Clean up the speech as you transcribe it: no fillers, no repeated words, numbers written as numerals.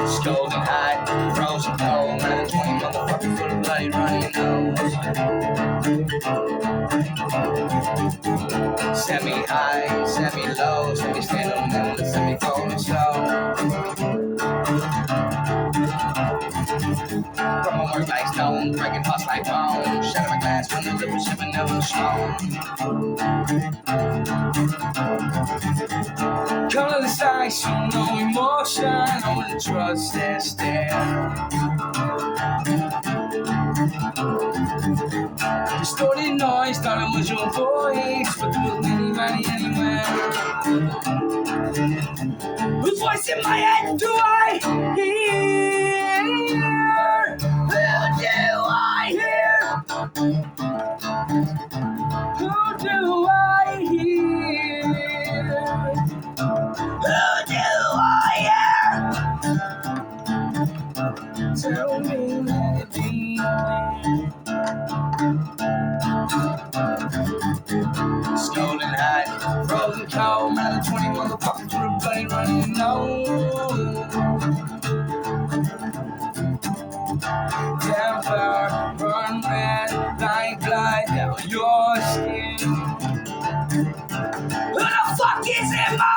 Scalding hot, frozen cold, 920 motherfuckers with a bloody runny nose. Semi-high, semi-low, semi-stand on them, and semi-fold and slow. From my work like stone, breaking hearts like bone. Shatter my glass from the liquid shipping never shown. Colorless eyes, so no emotion, only trust and stare. Distorted noise, thought it was your voice, but there was anybody anywhere. Whose voice in my head do I hear? Who do I hear? Who do I hear? Who do I hear? Tell me let it be. Scalding hot, frozen cold, 920 motherfuckers with a bloody running nose. Temper, burn red like blood down your skin. Who the fuck is in my